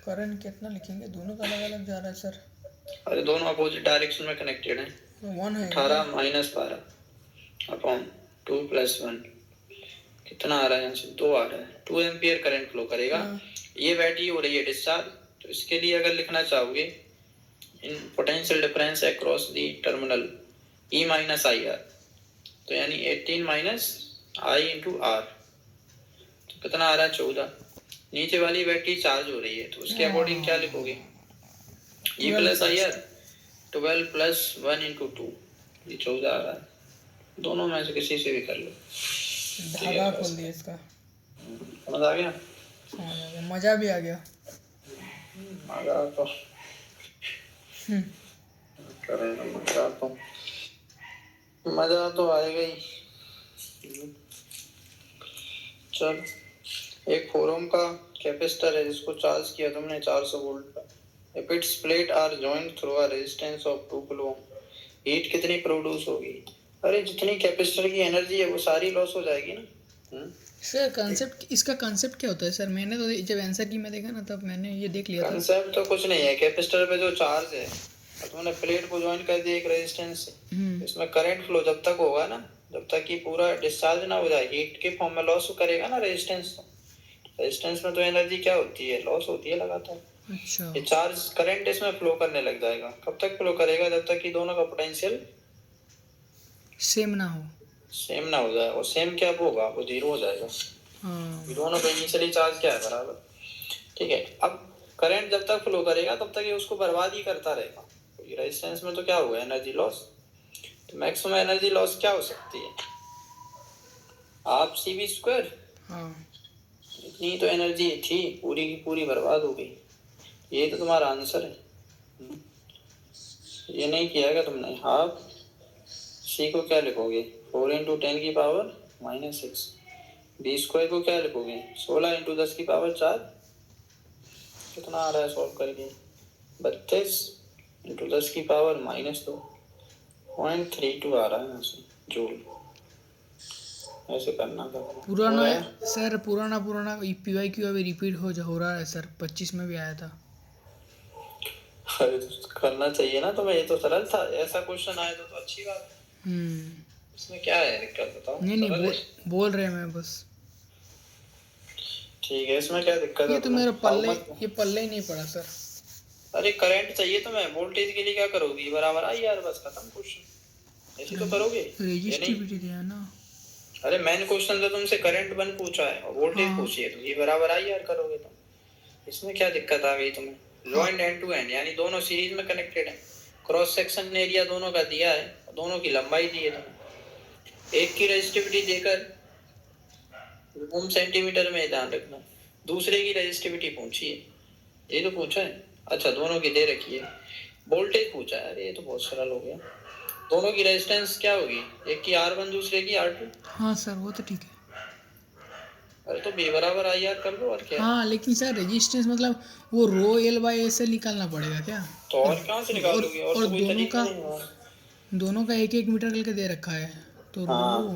करंट कितना लिखेंगे, दोनों का अलग अलग जा रहा है सर। अरे दोनों अपोजिट डायरेक्शन में कनेक्टेड है। 18 - 12 अपॉन 2 + 1 कितना आ रहा है यहाँ से, 2 आ रहा है। 2 एम्पियर करंट फ्लो करेगा। ये बैटरी हो रही है डिस्चार्ज, तो इसके लिए अगर लिखना चाहोगे in potential difference across the terminal E - IR, तो यानी 18 - I × R, तो कितना आ रहा है, 14। नीचे वाली बैटरी चार्ज हो रही है, तो उसके अकॉर्डिंग क्या लिखोगे, E + IR, 12 + 1 × 2, ये 14 आ रहा है। दोनों में से किसी से भी कर लो। धागा खोल दिया इसका, समझ आ गया? मजा भी आ गया। मजा तो करेगा, मजा तो आएगा ही। चल, एक 4 ओम का कैपेसिटर है जिसको चार्ज किया तुमने 400 वोल्ट पर। If its plate are joined through a resistance of 2 kilo ohm, heat कितनी प्रोड्यूस होगी? अरे जितनी कैपेसिटर की एनर्जी है वो सारी लॉस हो जाएगी ना। सर कंसेप्ट, इसका कंसेप्ट क्या होता है सर? मैंने तो जब आंसर की मैं देखा ना तब मैंने ये देख लिया था। कंसेप्ट तो कुछ नहीं है, कैपेसिटर पे जो चार्ज है तुमने प्लेट को ज्वाइन कर दिया एक रेजिस्टेंस से, इसमें करंट फ्लो जब तक होगा ना, जब तक कि पूरा डिस्चार्ज ना हो जाए, हीट के फॉर्म में लॉस करेगा ना रेजिस्टेंस। रेजिस्टेंस में तो एनर्जी क्या होती है, लॉस होती है लगातार। अच्छा। ये चार्ज करंट इसमें फ्लो करने लग जाएगा। कब तक फ्लो करेगा, जब तक कि दोनों का पोटेंशियल सेम ना हो, सेम ना हो जाए। और सेम क्या होगा, वो जीरो हो जाएगा। दोनों का इनिशियली चार्ज क्या है, बराबर, ठीक है। अब करंट जब तक फ्लो करेगा तब तक ये उसको बर्बाद ही करता रहेगा। रेजिस्टेंस में तो क्या होगा, एनर्जी लॉस। तो मैक्सिमम एनर्जी लॉस क्या हो सकती है, ½ CV²। इतनी तो एनर्जी थी, पूरी की पूरी बर्बाद हो गई। ये तो तुम्हारा आंसर है। ये नहीं किया क्या तुमने, ½ C को क्या लिखोगे, 4 × 10⁻⁻6। B² को क्या लिखोगे, 16 × 10⁴। कितना आ रहा है सॉल्व करके, 32 × 10⁻−2, 0.32 आ रहा है यहाँ से जूल। ऐसे करना था पुराना सर, पुराना PYQ अभी रिपीट हो रहा है सर, 25 में भी आया था। अरे तो करना चाहिए ना तुम्हें, ये तो सरल था। ऐसा क्वेश्चन आए तो अच्छी बात है। इसमें क्या है दिक्कत बताओ? नहीं बोल रहे मैं बस। ठीक है, इसमें क्या दिक्कत है? ये तो मेरा पल्ले ही नहीं पड़ा सर। अरे करंट चाहिए तुम्हें, वोल्टेज के लिए क्या करोगी, बराबर IR, बस खत्म क्वेश्चन। ऐसे तो करोगे, रेजिस्टिविटी दिया ना। अरे मेन क्वेश्चन तो तुमसे करंट 1 पूछा है और वोल्टेज पूछी है, तो ये बराबर IR करोगे तुम। इसमें क्या दिक्कत आ गई तुम्हें? जॉइंट एंड टू एंड, यानी दोनों सीरीज में कनेक्टेड है। क्रॉस सेक्शन एरिया दोनों का दिया है, दोनों की लंबाई दी है तुम्हें। एक की रेजिस्टिविटी देकर ओम सेंटीमीटर में ध्यान रखना, दूसरे की रेजिस्टिविटी पूछी है, ये तो पूछा है। अच्छा दोनों की दे रखी है, वोल्टेज पूछा है। अरे ये तो बहुत सरल हो गया। दोनों की रेजिस्टेंस क्या होगी, एक की R1 दूसरे की R2। हाँ सर वो तो ठीक है। अरे तो बी बराबर आई आर कर लो और क्या है। हाँ लेकिन सर रेजिस्टेंस मतलब वो रो एल बाई ए से निकालना पड़ेगा क्या? तो और कहाँ से निकालोगे, और और तो कोई तरीका नहीं है। दोनों का एक एक मीटर करके दे रखा है तो हाँ, रो।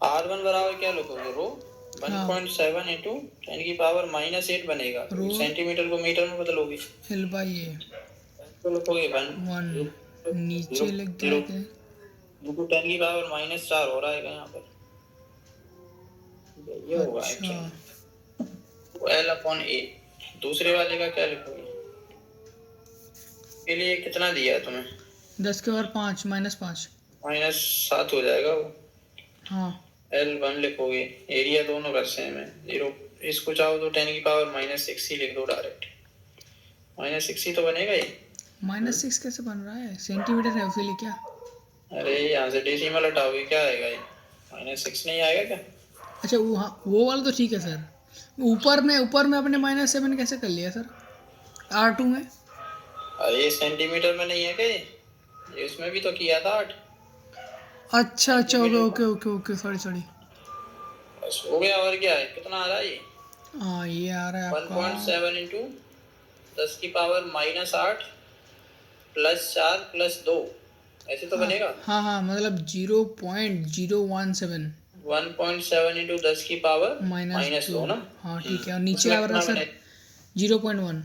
R1 बराबर क्या लिखोगे, रो हाँ 1.7 इंटू 10 की पावर -8 बनेगा, रो सेंटीमीटर को मीटर में बदलोगे एल बाई ए तो लिखोगे 1 वन नीचे लिख दिया जीरो क्या? इंटू 10 की पावर -4 हो रहा है यहाँ पर, ये होगा अच्छा एक्चुअली। L/A। दूसरे वाले का क्या लिखोगे, के लिए कितना दिया है तुम्हें, 10 के पावर 5 -5। -7 हो जाएगा वो। हाँ L1 लिखोगे, एरिया दोनों का सेम है 0, इसको चाहो तो 10 की पावर -6 ही लिख दो डायरेक्ट, -6 ही तो बनेगा ये। -6 कैसे बन रहा है? सेंटीमीटर है उसे लिए क्या? अरे यहाँ से डेसिमल हटाओगे क्या आएगा ये, -6 नहीं आएगा क्या। अच्छा वो हाँ वो वाला तो ठीक है सर। ऊपर में अपने -7 कैसे कर लिया सर R2 में? अरे ये सेंटीमीटर में नहीं है क्या ये इसमें भी तो किया था 8 अच्छा अच्छा ओके सेंटीमीटर ओके का। Okay okay sorry sorry. बस हो गया, और क्या है, कितना आ रहा है ये, हाँ ये आ रहा है आपका 1.7 इंटू 10 की पावर -8 +4 +2, ऐसे तो बनेगा। हाँ हाँ मतलब 0.017 1.7 इंटू 10 की पावर -2। -2 ना। हाँ ठीक है और नीचे उसमें आ रहा कितना सर बने, 0.1।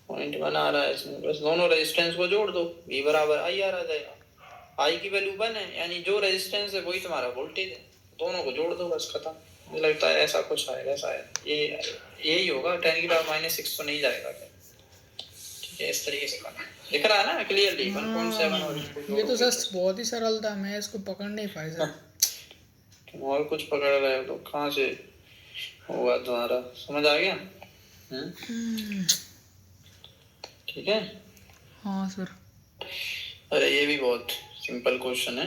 0.1 आ रहा है इसमें, बस दोनों रेजिस्टेंस को जोड़ दो, V बराबर आई आर आ जाएगा। आई की वैल्यू 1 है, यानी जो रेजिस्टेंस है वही तुम्हारा वोल्टेज है, दोनों को जोड़ दो बस खत्म। मुझे लगता है ऐसा कुछ आएगा शायद, ये यही होगा, 10 की पावर -6 तो नहीं जाएगा क्या। ठीक है, इस तरीके से करना दिख रहा है ना क्लियरली, 1.7 और इसको ये तो जोड़ोगे सर बहुत ही सरल था, मैं इसको पकड़ नहीं पाया सर। तुम और कुछ पकड़ रहे हो तो कहाँ से होगा तुम्हारा, समझ आ गया। ठीक है। हाँ सर। अरे ये भी बहुत सिंपल क्वेश्चन है,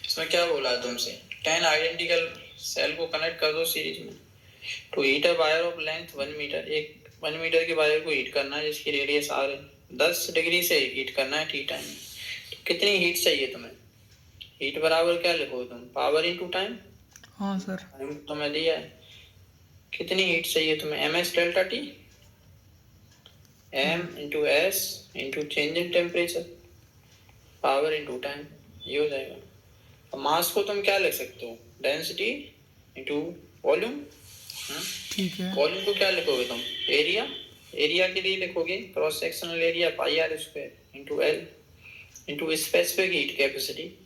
इसमें क्या बोला है तुमसे, 10 आइडेंटिकल सेल को कनेक्ट कर दो सीरीज में, to heat a wire of length 1 metre, एक 1 मीटर के वायर को हीट करना है जिसकी रेडियस r है, 10 डिग्री से हीट करना है t टाइम में, तो कितनी हीट चाहिए तुम्हें। हीट बराबर क्या लिखोगे तुम, पावर इनटू टाइम। हाँ सर। टाइम तुम्हें दिया है, कितनी हीट चाहिए तुम्हें, ms delta t, m into s into change in temperature, power into time, ये हो जाएगा। मास को तुम क्या लिख सकते हो, डेंसिटी इंटू वॉल्यूम। ठीक है। वॉल्यूम को क्या लिखोगे तुम, एरिया, एरिया के लिए लिखोगे cross sectional area πr² into L into specific heat capacity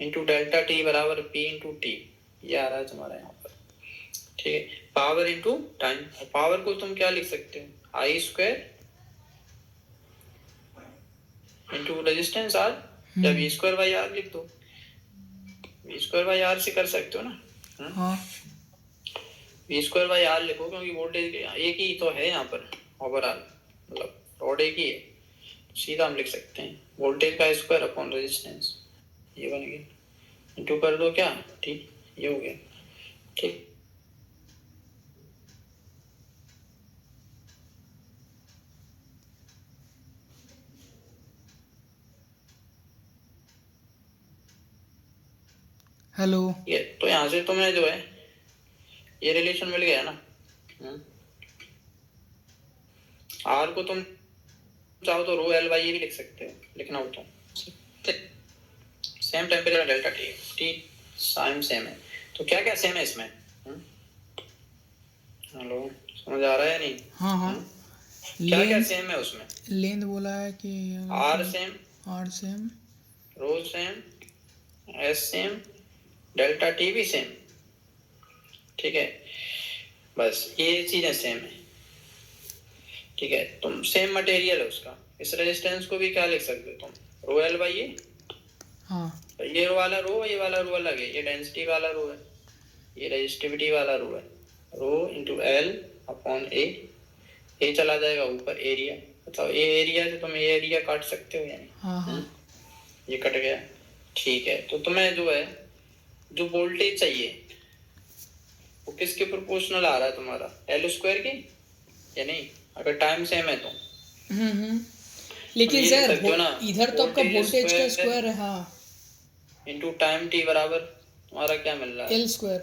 into delta T बराबर p इंटू टी, ये आ रहा है तुम्हारा यहाँ पर। ठीक है, पावर इंटू टाइम, पावर को तुम क्या लिख सकते हो, I² इंटू रेजिस्टेंस R, या V²/R लिख दो, V²/R से कर सकते हो ना। हाँ V²/R लिखो, क्योंकि वोल्टेज एक ही तो है यहाँ पर ओवरऑल, मतलब रॉड एक ही है, सीधा हम लिख सकते हैं वोल्टेज का स्क्वायर अपॉन रेजिस्टेंस, ये बन गया, इंटू कर दो क्या, ठीक, ये हो गया। ठीक, हेलो। ये तो यहाँ से तुम्हें जो है ये रिलेशन मिल गया ना। आर को तुम चाहो तो रो एल बाई ये भी लिख सकते हो, लिखना हो तो same temperature delta T, T same है, तो क्या क्या सेम है इसमें। हेलो, समझ आ रहा है नहीं। हाँ हाँ क्या क्या सेम है उसमें, लेंथ बोला है कि R same, R same, rho same, S same, delta T भी सेम। ठीक है, बस ये चीजें सेम है। ठीक है, तुम सेम मटेरियल है उसका, इस रेजिस्टेंस को भी क्या लिख सकते हो तुम, रो एल बाई ए। हाँ ये वाला रो, ये वाला रो अलग है, ये डेंसिटी वाला रो है, ये रेजिस्टिविटी वाला रो है, रो इंटू एल अपॉन ए चला जाएगा ऊपर, एरिया बताओ, ये एरिया से तुम ये एरिया काट सकते हो यानी। हाँ हाँ ये कट गया। ठीक है, तो तुम्हें जो है जो वोल्टेज चाहिए वो किसके प्रोपोर्शनल आ रहा है तुम्हारा, L² की या नहीं, अगर टाइम सेम है तो। लेकिन ये लिख सर सकते हो ना, इधर तो आपका voltage वोल्टेज का square स्क्वायर है, हाँ, इंटू टाइम टी बराबर तुम्हारा क्या मिल रहा है? L square.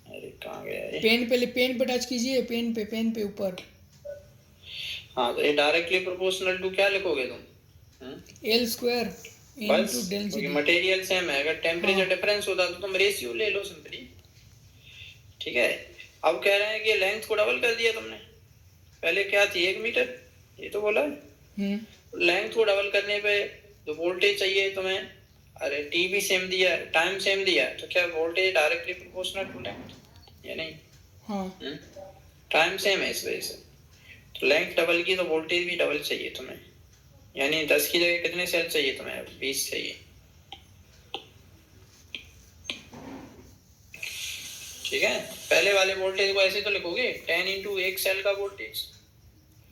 अरे कहाँ गया ये? पेन पे टच कीजिए, पेन पे ऊपर, हाँ, तो ये डायरेक्टली प्रोपोर्शनल टू क्या लिखोगे तुम? एल स्क्वायर बस, इंटू क्योंकि डेंसिटी। मटेरियल सेम है, अगर टेम्परेचर हाँ डिफरेंस होता तो तुम रेशियो ले लो सिंपली। ठीक है, अब कह रहे हैं कि लेंथ को डबल कर दिया तुमने, पहले क्या थी 1 मीटर, ये तो बोला है। लेंथ को डबल करने पे जो वोल्टेज चाहिए तुम्हें, अरे टी भी सेम दिया है, टाइम सेम दिया है, तो क्या voltage directly proportional to length या नहीं? हाँ टाइम सेम है इस वजह से, तो लेंथ डबल की तो वोल्टेज भी डबल चाहिए तुम्हें, यानी 10 की जगह कितने सेल चाहिए तुम्हें? 20 चाहिए। ठीक है, पहले वाले वोल्टेज को ऐसे तो लिखोगे 10 इंटू एक सेल का वोल्टेज,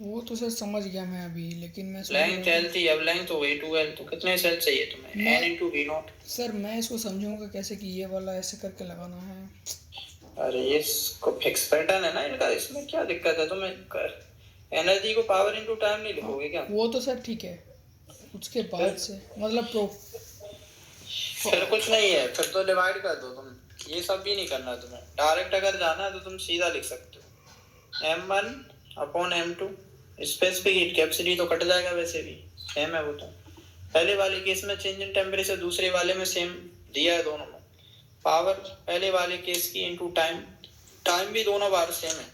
वो तो सर समझ गया मैं अभी, लेकिन मैं सोच लेंथ रहा एल थी, अब लेंथ हो गई 2l, तो कितने सेल चाहिए तुम्हें? मैं- n into V not. Sir मैं इसको समझूंगा कैसे कि ये वाला ऐसे करके लगाना है। अरे ये फिक्स पैटर्न है ना इनका, इसमें क्या दिक्कत है तुम्हें? एनर्जी को पावर इंटू टाइम नहीं लिखोगे क्या? वो तो सर ठीक है, उसके बाद से मतलब फिर कुछ नहीं है, फिर तो डिवाइड कर दो तुम, ये सब भी नहीं करना तुम्हें, डायरेक्ट अगर जाना है तो तुम सीधा लिख सकते हो m1 upon m2, specific heat capacity तो कट जाएगा, वैसे भी सेम है वो तो। पहले वाले केस में चेंज इन टेम्परेचर, दूसरे वाले में सेम दिया है दोनों में। पावर पहले वाले केस की इंटू टाइम, टाइम भी दोनों बार सेम है,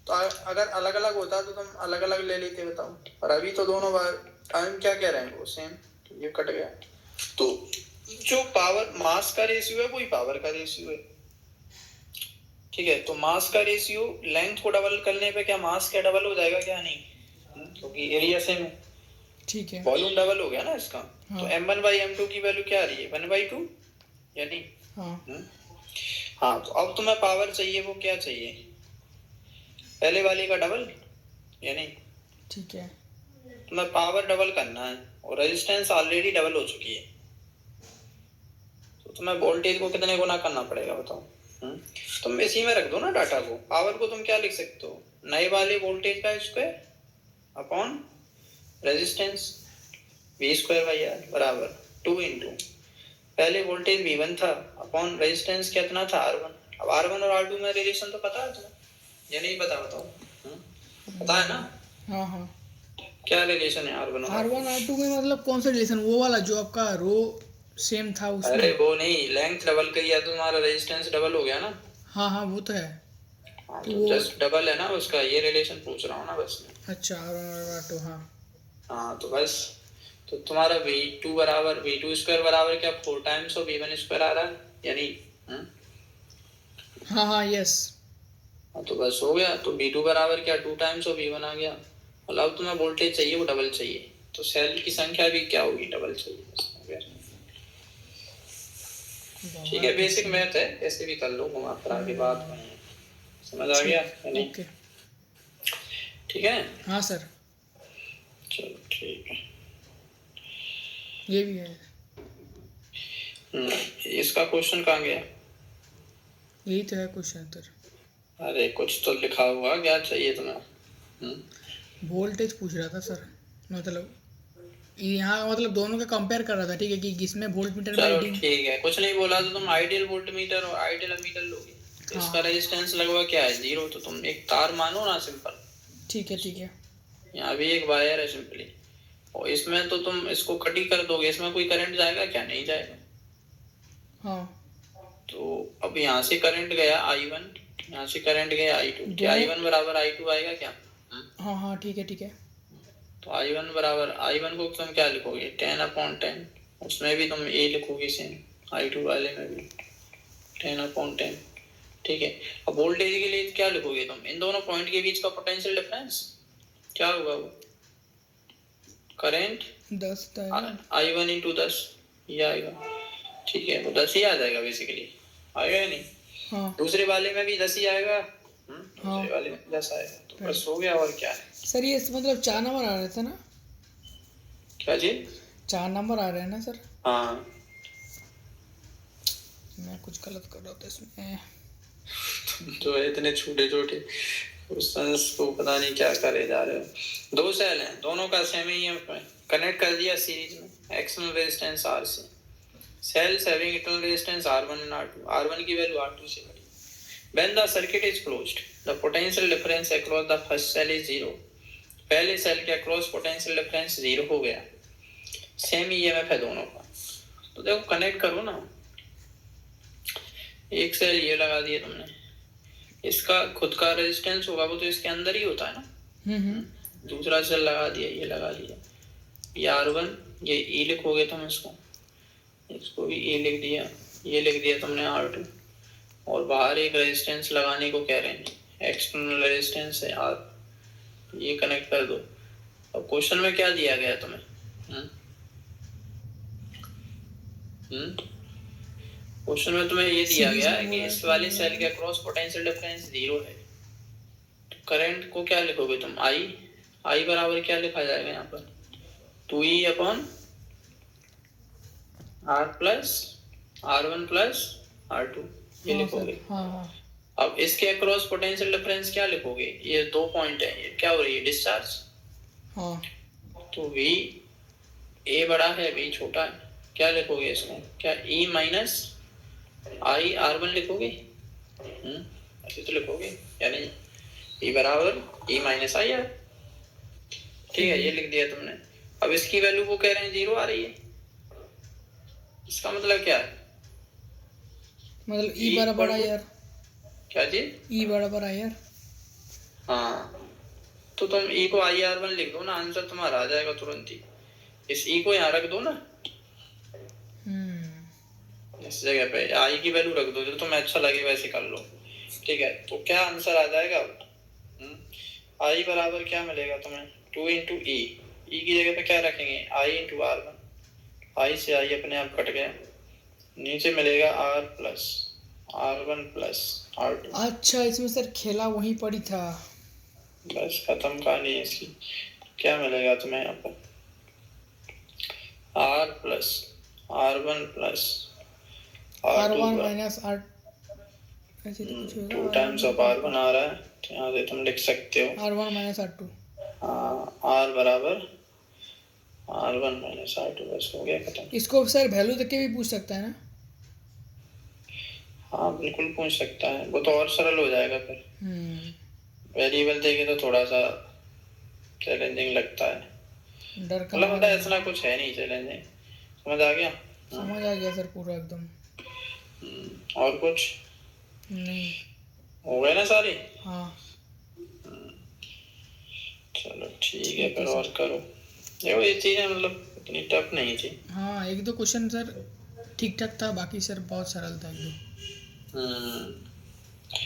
तो अगर अलग अलग होता तो तुम अलग अलग ले लेते, बताओ, और अभी तो दोनों बार टाइम क्या कह रहे हैं वो सेम, तो ये कट गया। तो जो पावर मास का रेशियो है वही पावर का रेशियो है। ठीक है, तो मास का रेशियो लेंथ को डबल करने पे क्या मास क्या डबल हो जाएगा क्या? नहीं, क्योंकि एरिया सेम है, ठीक है। वॉल्यूम डबल हो गया ना इसका। हाँ। तो m1/m2 की वैल्यू क्या आ रही है? 1/2 या नहीं? हाँ हाँ, तो अब तुम्हें पावर चाहिए, वो क्या चाहिए? पहले वाले का डबल या नहीं? ठीक है। तुम्हें पावर डबल करना है और रेजिस्टेंस ऑलरेडी डबल हो चुकी है, तो तुम्हें वोल्टेज को कितने गुना करना पड़ेगा बताओ? तुम इसी में रख दो ना डाटा को, पावर को तुम क्या लिख सकते हो? नए वाले वोल्टेज का स्क्वायर अपॉन रेजिस्टेंस v²/r बराबर 2 इंटू पहले वोल्टेज v1 था अपॉन रेजिस्टेंस कितना था r1। अब r1 और r2 में रिलेशन तो पता है तुम्हें या नहीं पता? बताओ। पता है ना? हाँ हाँ। क्या रिलेशन है r1 और R1 R2 में मतलब कौन सा रिलेशन? वो वाला जो आपका रो सेम था उसमें? अरे वो नहीं, लेंथ डबल किया तो तुम्हारा रेजिस्टेंस डबल हो गया ना। हाँ हाँ वो तो है। हाँ, तो तो वो जस्ट डबल है ना उसका, ये रिलेशन पूछ रहा हूँ ना बस मैं। अच्छा, R1 और R2, हाँ। हाँ तो बस, तो तुम्हारा v2 बराबर v2² बराबर क्या 4 टाइम्स ऑफ v1² आ रहा है यानी? हाँ हाँ यस। हाँ तो बस हो गया, तो v2 बराबर क्या 2 टाइम्स ऑफ v1 आ गया। मतलब अब तुम्हें वोल्टेज चाहिए वो डबल चाहिए, तो सेल की संख्या भी क्या होगी? डबल चाहिए, बस हो गया। ठीक है, बेसिक मैथ है, ऐसे भी कर लो, घुमा फिरा के बात नहीं है, समझ आ गया या नहीं? ओके। ठीक है, हाँ सर, चलो ठीक है। ये भी है। इसका क्वेश्चन कहाँ गया? यही तो है क्वेश्चन सर। अरे कुछ तो लिखा हुआ, क्या चाहिए तुम्हें? वोल्टेज पूछ रहा था सर, मतलब यहाँ मतलब दोनों का कंपेयर कर रहा था, ठीक है, कि किसमें वोल्ट मीटर में चलो रीडिंग। ठीक है, कुछ नहीं बोला तो तुम आइडियल वोल्ट मीटर और आइडियल अमीटर लोगे। हाँ। इसका रेजिस्टेंस लगभग क्या है? 0, तो तुम एक तार मानो ना सिंपल, ठीक है ठीक है। यहाँ भी एक वायर है सिंपली, और इसमें तो तुम इसको कट ही कर दोगे, इसमें कोई करंट जाएगा क्या? नहीं जाएगा। हाँ तो अब यहाँ से करंट गया I1, यहाँ से करंट गया I2, क्या I1 बराबर I2 आएगा क्या? हाँ हाँ ठीक है ठीक है। तो I1 बराबर, I1 को तुम क्या लिखोगे? 10/10, उसमें भी तुम A लिखोगे सेम, I2 वाले में भी 10/10। ठीक है, अब वोल्टेज के लिए क्या लिखोगे तुम? इन दोनों पॉइंट के बीच का पोटेंशियल डिफरेंस क्या होगा? वो करंट 10 I1 इंटू 10 ये आएगा। ठीक है, वो 10 ही आ जाएगा बेसिकली, आएगा या नहीं? हाँ दूसरे वाले में भी 10 ही आएगा, हाँ। दूसरे वाले में 10 आएगा, तो बस हो गया, और क्या है? सर ये मतलब 4 नंबर आ रहे थे ना? क्या जी? 4 नंबर आ रहे हैं ना सर? हाँ, मैं कुछ गलत कर रहा था इसमें। तो इतने छोटे छोटे क्वेश्चंस को पता नहीं क्या करे जा रहे हो। दो सेल हैं, दोनों का सेम ही है, कनेक्ट कर दिया सीरीज में एक्सटर्नल रेजिस्टेंस R से। Sales having internal resistance R1 and R2, R1 की वैल्यू R2 से बड़ी। When the circuit is closed, the potential difference across the first cell is 0. पहले सेल के अक्रॉस पोटेंशियल डिफरेंस 0 हो गया। Same EMF है दोनों का, तो देखो कनेक्ट करो ना। एक सेल ये लगा दिया तुमने, इसका खुद का रेजिस्टेंस होगा वो तो इसके अंदर ही होता है ना। दूसरा सेल लगा दिया, ये लगा दिया, ये R1, ये E लिखोगे तुम इसको भी E लिख दिया, ये लिख दिया तुमने R2, और बाहर एक रेजिस्टेंस लगाने को कह रहे हैं, एक्सटर्नल रेजिस्टेंस है R, ये कनेक्ट कर दो। अब क्वेश्चन में क्या दिया गया तुम्हें? क्वेश्चन में तुम्हें ये दिया गया है कि इस वाले सेल के अक्रॉस पोटेंशियल डिफरेंस 0 है, तो करंट को क्या लिखोगे तुम? I बराबर क्या लिखा जाएगा यहाँ पर? 2E upon R plus R1 plus R2, ये लिखोगे। अब इसके अक्रॉस पोटेंशियल डिफरेंस क्या लिखोगे? ये 2 पॉइंट है, ये क्या हो रही है? डिस्चार्ज। तो V A बड़ा है, V छोटा है, क्या लिखोगे इसको? क्या E माइनस I R1 लिखोगे? ऐसे तो लिखोगे या नहीं? E बराबर E माइनस I R, ठीक है, ये लिख दिया तुमने। अब इसकी वैल्यू वो कह रहे हैं 0 आ रही है, इसका मतलब क्या है? मतलब E बराबर IR, क्या जी? E बराबर IR। हाँ, तो तुम E को IR1 लिख दो ना, आंसर तुम्हारा आ जाएगा तुरंत ही। इस E को यहाँ रख दो ना, इस जगह पे I की वैल्यू रख दो, जो तुम्हें अच्छा लगे वैसे कर लो, ठीक है। तो क्या आंसर आ जाएगा? I बराबर क्या मिलेगा तुम्हें? 2 इंटू E, E की जगह पे क्या रखेंगे? I इंटू R1, I से I अपने आप कट गया, नीचे मिलेगा R plus R1 plus R2। अच्छा, इसमें सर खेला वहीं पड़ी था। बस खत्म कहानी है इसकी। क्या मिलेगा तुम्हें यहाँ पर? R plus R1 plus R1 minus R, ऐसे तो कुछ होगा। 2 टाइम्स ऑफ R1 आ रहा है, तो यहाँ से तुम लिख सकते हो R1 माइनस R2। R बराबर R1 माइनस R2, बस हो गया खत्म। इसको सर वैल्यू देख के भी पूछ सकता है ना? हाँ बिल्कुल पूछ सकता है, वो तो और सरल हो जाएगा फिर। वेरिएबल देखे तो थोड़ा सा चैलेंजिंग लगता है, डर का मतलब ऐसा कुछ है नहीं चैलेंजिंग। समझ आ गया? समझ आ गया सर पूरा एकदम। और कुछ नहीं, हो गए ना सारी? हाँ चलो ठीक है, फिर और करो। ये चीजें मतलब इतनी टफ नहीं थी। हाँ, 1-2 क्वेश्चन सर ठीक ठाक था, बाकी सर बहुत सरल था एकदम।